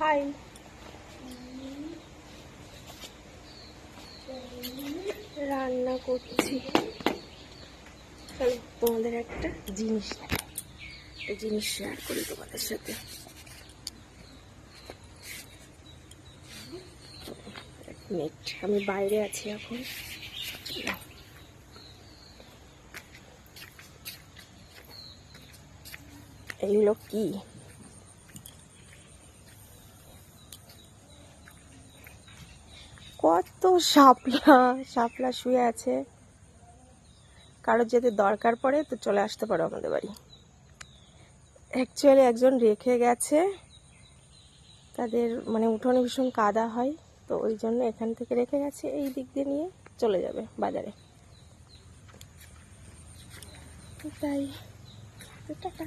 High, রান্না করছি। চলো তোমাদের একটা জিনিস শেয়ার করি তোমাদের সাথে। এক মিনিট, আমি বাইরে আছি এখন। এইগুলো কি? কত শাপলা শুয়ে আছে। কারোর যদি দরকার পড়ে তো চলে আসতে পারো আমাদের বাড়ি। অ্যাকচুয়ালি একজন রেখে গেছে, তাদের মানে উঠোনে ভীষণ কাদা হয়, তো ওই জন্য এখান থেকে রেখে গেছে, এই দিক দিয়ে নিয়ে চলে যাবে বাজারে। তাই টাটা।